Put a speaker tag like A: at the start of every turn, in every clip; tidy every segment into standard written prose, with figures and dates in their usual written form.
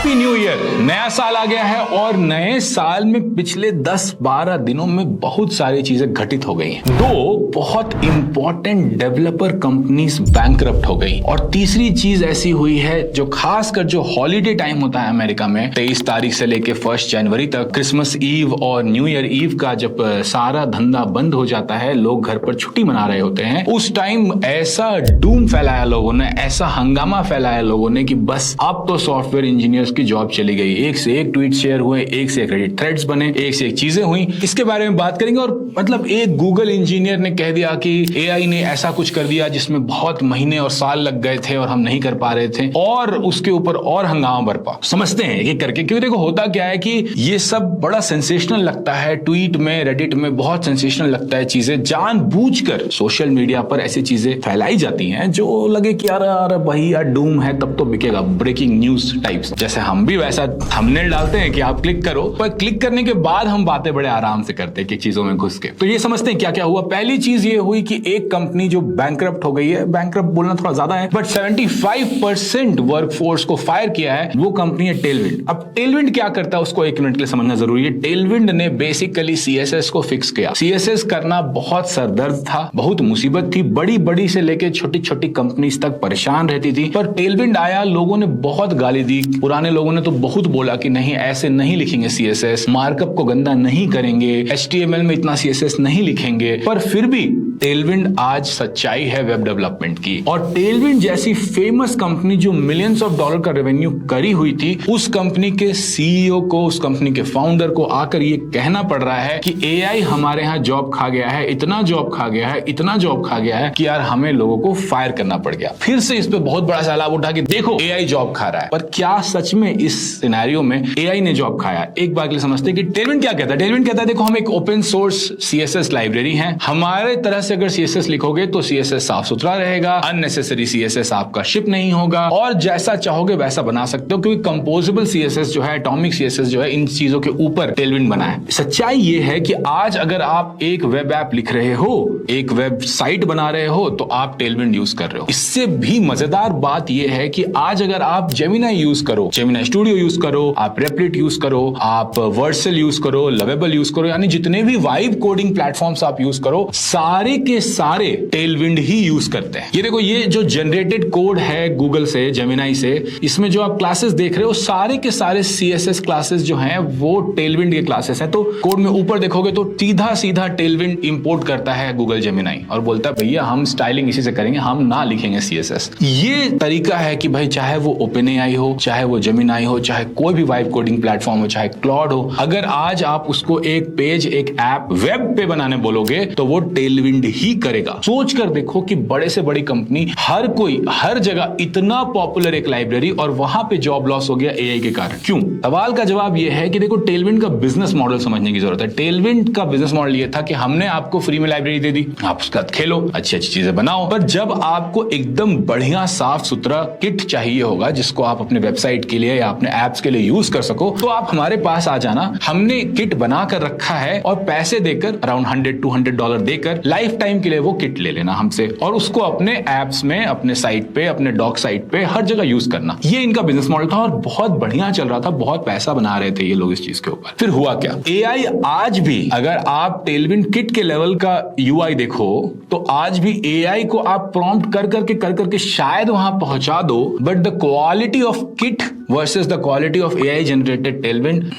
A: Happy new year. नया साल आ गया है और नए साल में पिछले 10-12 दिनों में बहुत सारी चीजें घटित हो गई हैं। दो बहुत इंपॉर्टेंट डेवलपर कंपनीज बैंकरप्ट हो गई और तीसरी चीज ऐसी हुई है जो खासकर जो हॉलीडे टाइम होता है अमेरिका में 23 तारीख से लेके 1 जनवरी तक, क्रिसमस ईव और न्यू ईयर ईव का जब सारा धंधा बंद हो जाता है, लोग घर पर छुट्टी मना रहे होते हैं, उस टाइम ऐसा डूम फैलाया लोगों ने, ऐसा हंगामा फैलाया लोगों ने कि बस अब तो सॉफ्टवेयर इंजीनियर्स की जॉब चली गई। एक से एक ट्वीट शेयर हुए, एक से एक रेडिट थ्रेड्स बने, एक से एक चीजें हुई। इसके बारे में बात करेंगे। और मतलब एक गूगल इंजीनियर ने कह दिया कि एआई ने ऐसा कुछ कर दिया जिसमें बहुत महीने और साल लग गए थे और हम नहीं कर पा रहे थे, और उसके ऊपर और हंगामा बरपा। समझते हैं ये करके, क्योंकि देखो होता क्या है कि ये सब बड़ा सेंसेशनल लगता है, ट्वीट में, रेडिट में बहुत सेंसेशनल लगता है। चीजें जानबूझकर सोशल मीडिया पर ऐसी चीजें फैलाई जाती हैं जो लगे कि यार भाई यार डूम है तब तो बिकेगा, ब्रेकिंग न्यूज टाइप्स। जैसे हम भी वैसा थंबनेल डालते हैं कि आप क्लिक करो, पर क्लिक करने के बाद हम बातें बड़े आराम से करते हैं कि चीजों में घुस के। तो ये समझते हैं क्या क्या हुआ। पहली चीज ये हुई कि एक कंपनी जो बैंकरप्ट हो गई है, बैंकरप्ट बोलना थोड़ा ज्यादा है, बट 75% वर्कफोर्स को फायर किया है, वो कंपनी है टेलविंड। अब टेलविंड क्या करता है उसको 1 मिनट के लिए समझना जरूरी है। टेलविंड ने बेसिकली सीएसएस को फिक्स किया। सीएसएस करना बहुत सरदर्द था, बहुत मुसीबत थी, बड़ी बड़ी से लेके छोटी छोटी कंपनीज तक परेशान रहती थी। पर टेलविंड आया, लोगों ने बहुत गाली दी, पुराने लोगों ने तो बहुत बोला कि नहीं ऐसे नहीं लिखेंगे सीएसएस, मार्कअप को गंदा नहीं करेंगे, एचटीएमएल में इतना सीएसएस नहीं लिखेंगे। पर फिर भी टेलविंड आज सच्चाई है वेब डेवलपमेंट की। और टेलविंड जैसी फेमस कंपनी जो मिलियंस ऑफ डॉलर का रेवेन्यू करी हुई थी, उस कंपनी के सीईओ को, उस कंपनी के फाउंडर को आकर ये कहना पड़ रहा है कि एआई हमारे यहां जॉब खा गया है, इतना जॉब खा गया है, इतना जॉब खा गया है कि यार हमें लोगों को फायर करना पड़ गया। फिर से इस पे बहुत बड़ा सैलाब उठा कि देखो एआई जॉब खा रहा है। पर क्या सच में इस सिनेरियो में एआई ने जॉब खाया? एक बार के लिए समझते हैं कि टेलविंड क्या कहता है। टेलविंड कहता है देखो हम एक ओपन सोर्स सीएसएस लाइब्रेरी हैं, हमारे तरह से अगर सीएसएस लिखोगे तो सीएसएस साफ सुथरा रहेगा, अननेसेसरी सीएसएस आपका शिप नहीं होगा, और जैसा चाहोगे वैसा बना सकते हो, क्योंकि कंपोजेबल सीएसएस जो है, एटॉमिक सीएसएस जो है, इन चीजों के ऊपर टेलविंड बना है। सच्चाई ये है कि आज अगर आप एक वेब ऐप लिख रहे हो, एक वेबसाइट बना रहे हो, तो आप टेलविंड यूज कर रहे हो। इससे भी मजेदार बात यह है कि आज अगर आप जेमिनाई यूज करो, जेमिनाई स्टूडियो यूज करो, आप रेप्लिट यूज करो, आप वर्सेल यूज करो, लवेबल यूज करो, यानी जितने भी वाइब कोडिंग प्लेटफॉर्म्स आप यूज करो, सारे के सारे टेलविंड ही यूज करते हैं। ये देखो, ये जो जनरेटेड कोड है गूगल से, जेमिनाई से, इसमें जो आप क्लासेस देख रहे हो, सारे के सारे सीएसएस क्लासेस जो हैं वो टेलविंड के क्लासेस हैं। तो कोड में ऊपर देखोगे तो सीधा सीधा टेलविंड इंपोर्ट करता है गूगल जेमिनाई और बोलता है भैया हम स्टाइलिंग इसी से करेंगे, हम ना लिखेंगे सीएसएस। ये तरीका है कि भाई चाहे वो ओपनएआई हो, चाहे वो जेमिनाई हो, चाहे कोई भी वाइब कोडिंग प्लेटफॉर्म हो, चाहे क्लॉड हो, अगर आज आप उसको एक पेज, एक ऐप वेब पे बनाने बोलोगे तो वो टेलविंड ही करेगा। सोच कर देखो कि बड़े से बड़ी कंपनी, हर कोई हर जगह इतना पॉपुलर एक लाइब्रेरी, और वहां पे जॉब लॉस हो गया एआई के कारण। क्यों? सवाल का जवाब यह है कि देखो टेलविंड का बिजनेस मॉडल समझने की जरूरत है। टेलविंड का बिजनेस मॉडल यह था कि हमने आपको फ्री में लाइब्रेरी दे दी, आप उसका खेलो, अच्छी अच्छी चीजें बनाओ, पर जब आपको एकदम बढ़िया साफ सुथरा किट चाहिए होगा जिसको आप अपने वेबसाइट के लिए या अपने एप्स के लिए यूज कर सको, तो आप हमारे पास आ जाना। हमने किट बना कर रखा है और पैसे देकर अराउंड $100-200 देकर लाइफ टाइम के लिए वो किट ले लेना हमसे, और उसको अपने एप्स में, अपने साइट पे, अपने डॉक साइट पे, हर जगह यूज करना। ये इनका बिजनेस मॉडल था और बहुत बढ़िया चल रहा था, बहुत पैसा बना रहे थे ये लोग इस चीज के ऊपर। फिर हुआ क्या? एआई आज भी, अगर आप टेलविंड किट के लेवल का यूआई देखो तो आज भी एआई को आप प्रॉम्प्ट कर करके शायद वहां पहुंचा दो, but the quality of kit versus the quality of AI generated Tailwind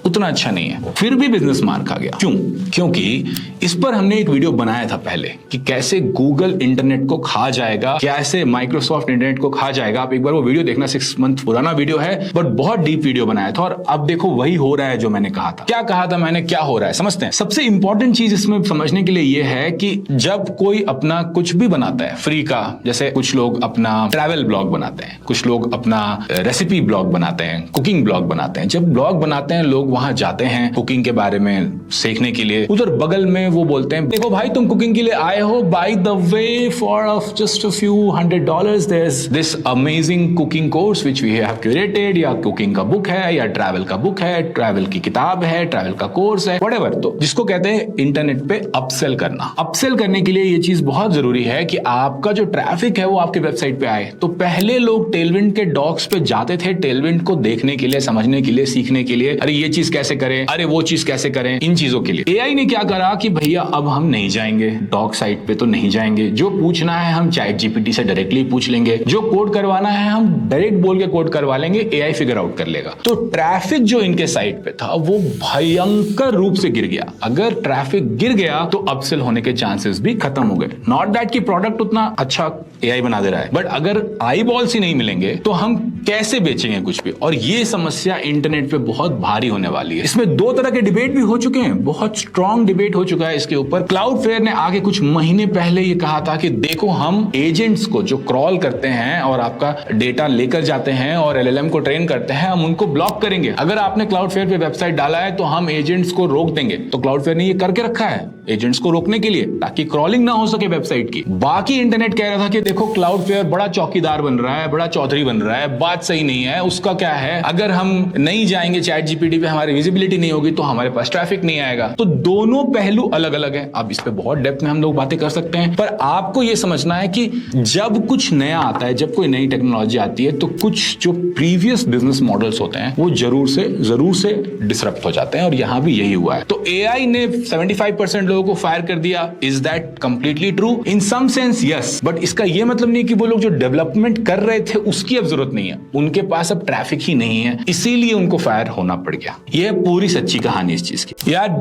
A: उतना अच्छा नहीं है। फिर भी बिजनेस मार खा गया। क्यों? क्योंकि इस पर हमने एक वीडियो बनाया था पहले कि कैसे गूगल इंटरनेट को खा जाएगा, कैसे माइक्रोसॉफ्ट इंटरनेट को खा जाएगा। आप एक बार वो वीडियो देखना, 6 मंथ पुराना वीडियो है, बट बहुत डीप वीडियो बनाया था। और अब देखो वही हो रहा है जो मैंने कहा था। क्या कहा था मैंने, क्या हो रहा है, समझते हैं। सबसे इंपॉर्टेंट चीज इसमें समझने के लिए यह है कि जब कोई अपना कुछ भी बनाता है फ्री का, जैसे कुछ लोग अपना ट्रैवल ब्लॉग बनाते हैं, कुछ लोग अपना रेसिपी ब्लॉग बनाते हैं, कुकिंग ब्लॉग बनाते हैं। जब ब्लॉग बनाते हैं लोग, वहां जाते हैं कुकिंग के बारे में सीखने के लिए, उधर बगल में वो बोलते हैं देखो भाई तुम कुकिंग के लिए आए हो, by the way for just a few $100 there is this amazing cooking course which we have curated, या कुकिंग का बुक है, या ट्रैवल का बुक है, ट्रैवल की किताब है, ट्रैवल का कोर्स है, व्हाटएवर। तो जिसको कहते हैं इंटरनेट पे अपसेल करना। अपसेल करने के लिए ये चीज बहुत जरूरी है कि आपका जो ट्रैफिक है वो आपके वेबसाइट पे आए। तो पहले लोग टेलविंड के डॉक्स पे जाते थे टेलविंड को देखने के लिए, समझने के लिए, सीखने के लिए, अरे ये चीज कैसे करें, अरे वो चीज कैसे करें, इन चीजों के लिए। एआई ने क्या करा कि भैया अब हम नहीं जाएंगे डॉक साइट पे, तो नहीं जाएंगे, जो पूछना है हम चैट जीपीटी से डायरेक्टली पूछ लेंगे, जो कोड करवाना है हम डायरेक्ट बोल के कोड करवा लेंगे, एआई फिगर आउट कर लेगा। तो ट्रैफिक जो इनके साइट पे था वो भयंकर रूप से गिर गया। अगर ट्रैफिक गिर गया तो अपसेल होने के चांसेस भी खत्म हो गए। नॉट दैट कि प्रोडक्ट उतना अच्छा एआई बना दे रहा है, बट अगर आई बॉल्स ही नहीं मिलेंगे तो हम कैसे बेचेंगे कुछ भी। और ये समस्या इंटरनेट पे बहुत भारी होने वाली है। इसमें दो तरह के डिबेट भी हो चुके हैं, बहुत स्ट्रॉन्ग डिबेट हो चुका है इसके ऊपर। क्लाउडफ्लेयर ने आगे कुछ महीने पहले ये कहा था कि देखो हम एजेंट्स को जो क्रॉल करते हैं और आपका डेटा लेकर जाते हैं और एलएलएम को ट्रेन करते हैं, हम उनको ब्लॉक करेंगे। अगर आपने क्लाउडफ्लेयर पे वेबसाइट डाला है तो हम एजेंट्स को रोक देंगे। तो क्लाउडफ्लेयर ने ये करके रखा है एजेंट्स को रोकने के लिए, ताकि क्रॉलिंग ना हो सके वेबसाइट की। बाकी इंटरनेट कह रहा था कि देखो क्लाउडफ्लेयर बड़ा चौकीदार बन रहा है, बड़ा चौधरी बन रहा है, बात सही नहीं है। उसका क्या है, अगर हम नहीं जाएंगे चैट जीपीटी पे, हमारी विजिबिलिटी नहीं होगी तो हमारे पास ट्रैफिक नहीं आएगा। तो दोनों पहलू अलग अलग हैं। अब इस पे बहुत डेप्थ में हम लोग बातें कर सकते हैं, पर आपको यह समझना है कि जब कुछ नया आता है, जब कोई नई टेक्नोलॉजी आती है, तो कुछ जो प्रीवियस बिजनेस मॉडल्स होते हैं वो जरूर से डिसरप्ट हो जाते हैं, और यहां भी यही हुआ है। तो एआई ने 75% लोगों को फायर कर दिया। Is that completely true? In some sense yes, but इसका यह मतलब नहीं कि वो लोग जो डेवलपमेंट कर रहे थे उसकी अब जरूरत नहीं है, उनके पास अब ट्रैफिक ही नहीं है, इसीलिए उनको फायर होना पड़ गया। यह पूरी सच्ची कहानी इस चीज की। यार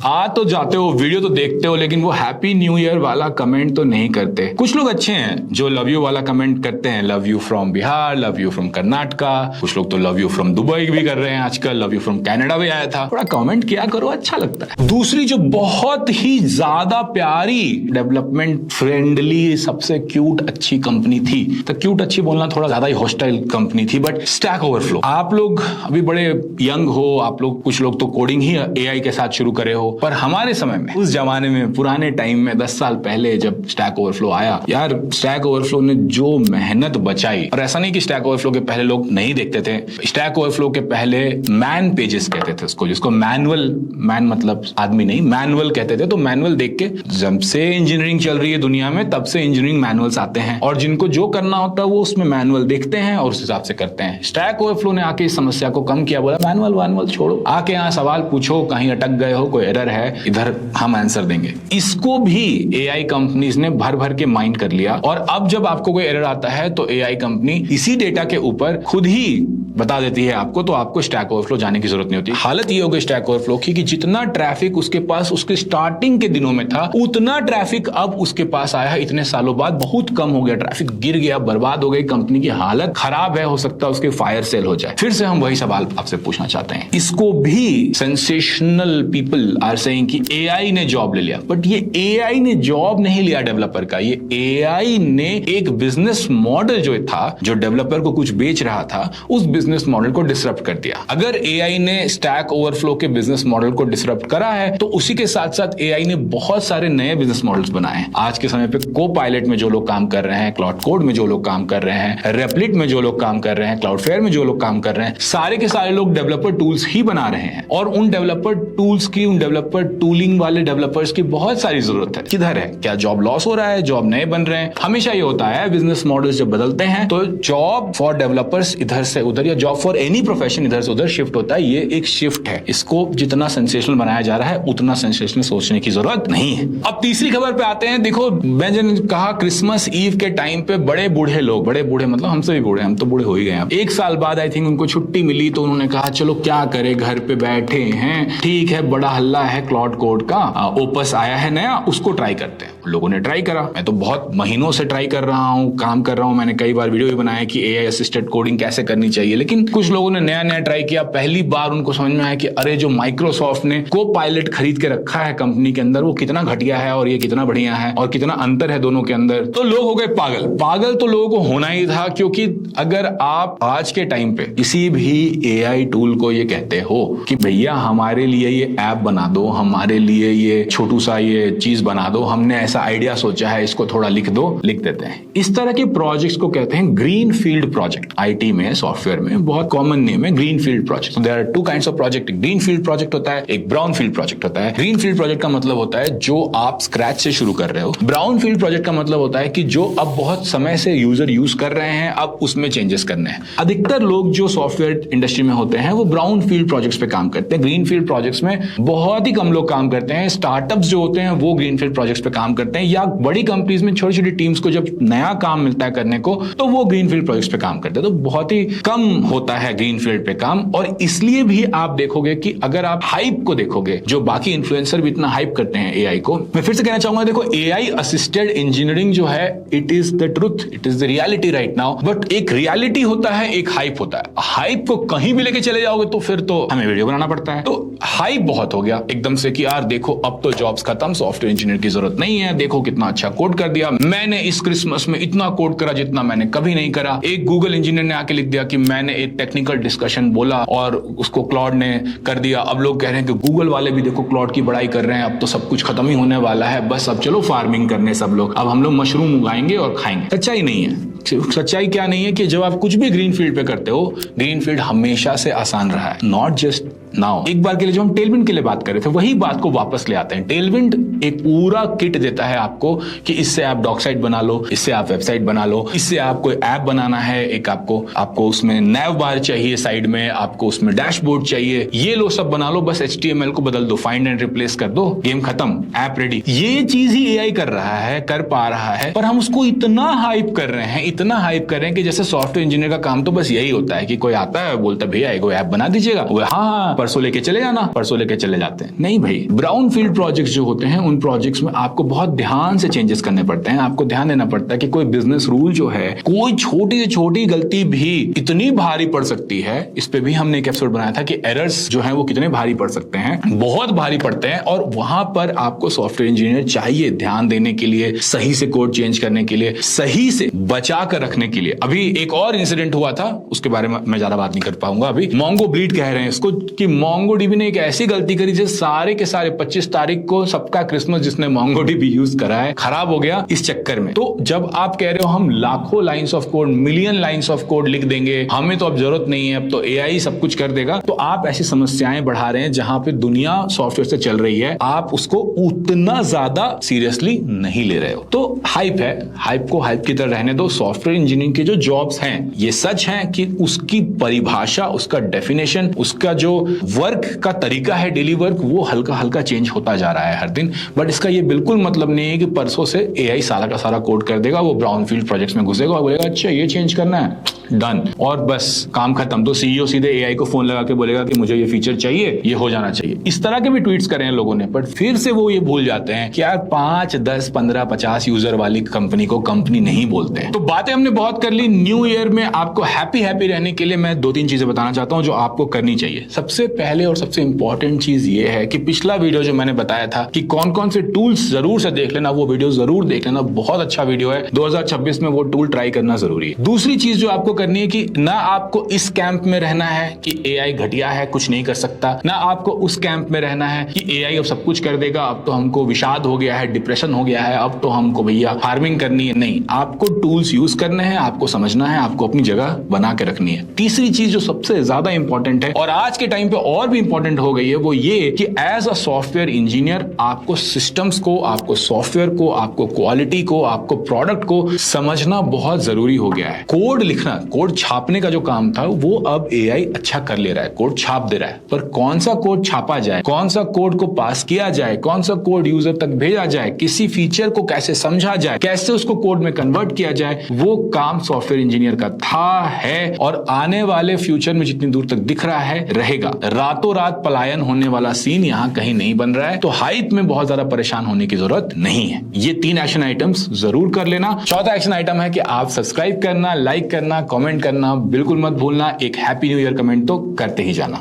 A: आ तो जाते हो, वीडियो तो देखते हो, लेकिन वो हैप्पी न्यू ईयर वाला कमेंट तो नहीं करते। कुछ लोग अच्छे हैं जो लव यू वाला कमेंट करते हैं, love you from Bihar, love you from Karnataka, कुछ लोग तो लव यू फ्रॉम दुबई भी कर रहे हैं आजकल, लव यू फ्रॉम कनाडा भी आया था। थोड़ा कमेंट किया करो, अच्छा लगता है। दूसरी जो बहुत ही ज्यादा प्यारी, डेवलपमेंट फ्रेंडली, सबसे क्यूट अच्छी कंपनी थी, तो क्यूट अच्छी बोलना थोड़ा ज्यादा ही हॉस्टाइल कंपनी थी, बट स्टैक ओवरफ्लो। आप लोग अभी बड़े यंग हो, आप लोग, कुछ लोग तो कोडिंग ही एआई के साथ शुरू करे हो, पर हमारे समय में, उस जमाने में, पुराने टाइम में, 10 साल पहले जब स्टैक ओवरफ्लो आया, यार स्टैक ओवरफ्लो ने जो मेहनत बचाई, और ऐसा नहीं कि स्टैक ओवरफ्लो के पहले लोग नहीं देखते थे। स्टैक ओवरफ्लो के पहले मैन पेजेस कहते थे उसको, जिसको मैनुअल, मैन मतलब आदमी नहीं, मैनुअल कहते थे। तो मैनुअल देख के, जब से इंजीनियरिंग चल रही है दुनिया में, तब से इंजीनियरिंग मैनुअल्स आते हैं, और जिनको जो करना होता है वो उसमें मैनुअल देखते हैं और उस हिसाब से करते हैं। स्टैक ओवरफ्लो ने आके इस समस्या को कम किया, बोला मैनुअल छोड़ो, आके यहाँ सवाल पूछो, कहीं अटक गए हो, कोई एरर है, इधर हम आंसर देंगे। इसको भी एआई कंपनीज ने भर भर के माइंड कर लिया, और अब जब आपको कोई एरर आता है तो एआई कंपनी इसी डेटा के ऊपर खुद ही बता देती है आपको, तो आपको स्टैक ओवरफ्लो जाने की जरूरत नहीं होती। हालत ये हो गई स्टैक ओवरफ्लो की कि जितना ट्रैफिक उसके पास उसके स्टार्टिंग के दिनों में था, उतना ट्रैफिक अब उसके पास आया है इतने सालों बाद, बहुत कम हो गया, ट्रैफिक गिर गया, बर्बाद हो गई, कंपनी की हालत खराब है, हो सकता है उसके फायर सेल हो जाए। फिर से हम वही सवाल आपसे पूछना चाहते हैं, इसको भी सेंसेशनल पीपल आर सेइंग कि एआई ने जॉब ले लिया, बट ये एआई ने जॉब नहीं लिया डेवलपर का, ये एआई ने एक बिजनेस मॉडल जो था, जो डेवलपर को कुछ बेच रहा था, उस बिजनेस मॉडल को डिसरप्ट कर दिया। अगर एआई ने स्टैक ओवरफ्लो के बिजनेस मॉडल को डिसरप्ट करा है, तो उसी के साथ साथ एआई ने बहुत सारे नए बिजनेस मॉडल्स बनाए हैं। आज के समय पे को-पायलट में जो लोग काम कर रहे हैं, क्लाउड कोड में जो लोग काम कर रहे हैं, रेप्लिट में जो लोग काम कर रहे हैं, क्लाउडफ्लेयर में जो लोग काम कर रहे हैं, सारे के सारे लोग डेवलपर टूल्स ही बना रहे हैं, और उन डेवलपर टूल्स की, उन डेवलपर टूलिंग वाले डेवलपर्स की बहुत सारी जरूरत है। किधर है? क्या जॉब लॉस हो रहा है? जॉब नए बन रहे हैं? हमेशा ये होता है, बिजनेस मॉडल्स जब बदलते हैं तो जॉब फॉर डेवलपर्स इधर से उधर, या जॉब फॉर एनी प्रोफेशन इधर से उधर शिफ्ट होता है। ये एक शिफ्ट है, इसको जितना सेंसेशनल बनाया जा रहा है उतना सेंसेशनल सोचने की जरूरत नहीं है। अब तीसरी खबर पे आते हैं। देखो, मैं जो कहा क्रिसमस ईव के टाइम पे बड़े बूढ़े लोग, बड़े बूढ़े मतलब हमसे भी बूढ़े, हम तो बूढ़े हो ही गए। एक साल बाद आई थिंक उनको छुट्टी मिली, तो उन्होंने कहा चलो क्या करे, घर पे बैठे हैं, ठीक है, बड़ा हल्ला है क्लाउड कोड का, ओपस आया है नया, उसको ट्राई करते हैं। लोगों ने ट्राई करा, मैं तो बहुत महीनों से ट्राई कर रहा हूँ, काम कर रहा हूँ, मैंने कई बार वीडियो भी बनाया कि एआई असिस्टेड कोडिंग कैसे करनी चाहिए, लेकिन कुछ लोगों ने नया नया ट्राई किया, पहली बार उनको समझ में आया कि अरे जो माइक्रोसॉफ्ट ने को-पायलट खरीद के रखा है कंपनी के अंदर वो कितना घटिया है और ये कितना बढ़िया है और कितना अंतर है दोनों के अंदर। तो लोग हो गए पागल। पागल तो लोगों को होना ही था, क्योंकि अगर आप आज के टाइम पे किसी भी एआई टूल को ये कहते हो कि भैया हमारे लिए ये ऐप बना दो, हमारे लिए ये छोटू सा ये चीज बना दो, हमने ऐसा आइडिया सोचा है, इसको थोड़ा लिख दो, लिख देते हैं। इस तरह के प्रोजेक्ट्स को कहते हैं ग्रीन फील्ड प्रोजेक्ट। आईटी में, सॉफ्टवेयर में बहुत कॉमन नेम है green field project. There are two kinds of project. Green field project होता है, एक ब्राउन फील्ड प्रोजेक्ट होता है। ग्रीन फील्ड प्रोजेक्ट का मतलब होता है जो आप स्क्रैच से शुरू कर रहे हो। ब्राउन फील्ड प्रोजेक्ट का मतलब होता है कि जो अब बहुत समय से यूजर यूज कर रहे हैं, अब उसमें चेंजेस करने हैं। अधिकतर लोग जो सॉफ्टवेयर इंडस्ट्री में होते हैं वो ब्राउन फील्ड प्रोजेक्ट्स पे काम करते हैं। ग्रीन फील्ड प्रोजेक्ट्स में बहुत ही कम लोग काम करते हैं। स्टार्टअप्स जो होते हैं वो ग्रीन फील्ड प्रोजेक्ट्स पे काम करते हैं, या बड़ी कंपनीज में छोटी छोटी टीम्स को जब नया काम मिलता है करने को तो वो ग्रीन फील्ड प्रोजेक्ट्स पे काम करते हैं। तो बहुत ही कम होता है ग्रीन फील्ड पे काम। और इसलिए भी आप देखोगे कि अगर आप हाइप को देखोगे, जो बाकी इन्फ्लुएंसर भी इतना हाइप करते हैं एआई को, मैं फिर से कहना चाहूंगा, देखो एआई असिस्टेड इंजीनियरिंग जो है it is the truth, it is the reality right now. But एक रियलिटी होता है, एक हाइप होता है। हाइप को कहीं भी लेके चले जाओगे तो फिर तो हमें वीडियो बनाना पड़ता है। तो हाइप बहुत हो गया एकदम से कि यार देखो अब तो जॉब्स खत्म, सॉफ्टवेयर इंजीनियर की जरूरत नहीं है, देखो कितना अच्छा कोड कर दिया, मैंने इस क्रिसमस में इतना कोड करा जितना मैंने कभी नहीं करा। एक गूगल इंजीनियर ने आके लिख दिया कि मैंने एक टेक्निकल डिस्कशन बोला और उसको क्लॉड ने कर दिया। अब लोग कह रहे हैं कि गूगल वाले भी देखो क्लॉड की बड़ाई कर रहे हैं, अब तो सब कुछ खत्म ही होने वाला है, बस अब चलो फार्मिंग करने सब लोग, अब हम लोग मशरूम उगाएंगे और खाएंगे। सच्चाई नहीं है। सच्चाई क्या नहीं है कि जब आप कुछ भी ग्रीन फील्ड पे करते हो, ग्रीन फील्ड हमेशा से आसान रहा है, नॉट जस्ट नाउ। एक बार के लिए जो हम टेलविंड के लिए बात कर रहे थे वही बात को वापस ले आते हैं। टेलविंड एक पूरा किट देता है आपको कि इससे आप डॉकसाइट बना लो, इससे आप वेबसाइट बना लो, इससे आपको ऐप बनाना है, एक आपको उसमें नैव बार चाहिए साइड में, आपको उसमें डैशबोर्ड चाहिए, ये लो सब बना लो, बस HTML को बदल दो, फाइंड एंड रिप्लेस कर दो, गेम खत्म, ऐप रेडी। ये चीज ही एआई कर रहा है, कर पा रहा है, पर हम उसको इतना हाइप कर रहे हैं, इतना हाइप कर रहे हैं कि जैसे सॉफ्टवेयर इंजीनियर का काम तो बस यही होता है कि कोई आता है बोलता है भैया एगो ऐप बना दीजिएगा, वो हाँ परसों लेके चले जाना, परसों लेके चले जाते हैं। नहीं भाई, ब्राउन फील्ड प्रोजेक्ट्स जो होते हैं उन प्रोजेक्ट्स में आपको बहुत ध्यान से चेंजेस करने पड़ते हैं। आपको ध्यान देना पड़ता है कि कोई बिजनेस रूल जो है, कोई छोटी से छोटी गलती भी इतनी भारी पड़ सकती है। इस पे भी हमने एक एपिसोड बनाया था कि एरर्स जो है वो कितने भारी पड़ सकते हैं, बहुत भारी पड़ते हैं। और वहां पर आपको सॉफ्टवेयर इंजीनियर चाहिए ध्यान देने के लिए, सही से कोड चेंज करने के लिए, सही से बचा कर रखने के लिए। अभी एक और इंसिडेंट हुआ था, उसके बारे में मैं ज्यादा बात नहीं कर पाऊंगा अभी। मोंगो ब्लीड कह रहे हैं इसको कि मोंगोडीबी ने एक ऐसी गलती करी जिससे सारे के सारे 25 तारीख को सबका क्रिसमस जिसने मोंगोडीबी यूज करा है खराब हो गया इस चक्कर में। तो जब आप कह रहे हो हम लाखों lines of code, million lines of code लिख देंगे, हमें तो अब जरूरत नहीं है, अब तो एआई सब कुछ कर देगा, तो आप ऐसी समस्याएं बढ़ा रहे हैं जहां पे दुनिया सॉफ्टवेयर से चल रही है, आप उसको उतना ज्यादा सीरियसली नहीं ले रहे हो। तो हाइप है, हाइप को हाइप की तरह रहने दो। सॉफ्टवेयर इंजीनियरिंग के जो जॉब्स हैं ये सच है कि उसकी परिभाषा, उसका डेफिनेशन, उसका जो वर्क का तरीका है, डेली वर्क, वो हल्का हल्का चेंज होता जा रहा है हर दिन। बट इसका ये बिल्कुल मतलब नहीं है कि परसों से एआई सारा का सारा कोड कर देगा, वो ब्राउन फील्ड प्रोजेक्ट्स में घुसेगा और बोलेगा अच्छा ये चेंज करना है, डन, और बस काम खत्म। तो सीईओ सीधे एआई को फोन लगा के बोलेगा कि मुझे ये फीचर चाहिए, ये हो जाना चाहिए। इस तरह के भी ट्वीट्स करे हैं लोगों ने, बट फिर से वो ये भूल जाते हैं कि यार 5, 10, 15, 50 यूजर वाली कंपनी को कंपनी नहीं बोलते हैं। तो बातें हमने बहुत कर ली। न्यू ईयर में आपको हैप्पी रहने के लिए मैं 2-3 चीजें बताना चाहता हूं जो आपको करनी चाहिए। सबसे पहले और सबसे इंपॉर्टेंट चीज ये है कि पिछला वीडियो जो मैंने बताया था कि कौन कौन से टूल्स जरूर से देख लेना, वो वीडियो जरूर देख लेना, बहुत अच्छा वीडियो है। 2026 में वो टूल ट्राई करना जरूरी है। दूसरी चीज जो आपको करनी है कि ना आपको इस कैंप में रहना है कि एआई घटिया है, कुछ नहीं कर सकता, ना आपको उस कैंप में रहना है कि एआई अब सब कुछ कर देगा, अब तो हमको विषाद हो गया है, डिप्रेशन हो गया है, अब तो हमको भैया फार्मिंग करनी है। नहीं, आपको टूल्स यूज करने हैं, आपको समझना है, आपको अपनी जगह बना के रखनी है। तीसरी चीज जो सबसे ज्यादा इंपॉर्टेंट है और आज के टाइम पे और भी इंपॉर्टेंट हो गई है, वो ये कि एज अ सॉफ्टवेयर इंजीनियर आपको सिस्टम्स को, आपको सॉफ्टवेयर को, आपको क्वालिटी को, आपको प्रोडक्ट को समझना बहुत जरूरी हो गया है। कोड लिखना, कोड छापने का जो काम था वो अब एआई अच्छा कर ले रहा है, कोड छाप दे रहा है, पर कौन सा कोड छापा जाए, कौन सा कोड को पास किया जाए, कौन सा कोड यूजर तक भेजा जाए, किसी फीचर को कैसे समझा जाए, कैसे उसको कोड में कन्वर्ट किया जाए, वो काम सॉफ्टवेयर इंजीनियर का था, है और आने वाले फ्यूचर में जितनी दूर तक दिख रहा है रहेगा। रातों रात पलायन होने वाला सीन यहाँ कहीं नहीं बन रहा है, तो हाइप में बहुत ज्यादा परेशान होने की जरूरत नहीं है। ये 3 एक्शन आइटम्स जरूर कर लेना। चौथा एक्शन आइटम है कि आप सब्सक्राइब करना, लाइक करना, कमेंट करना बिल्कुल मत भूलना। एक हैप्पी न्यू ईयर कमेंट तो करते ही जाना।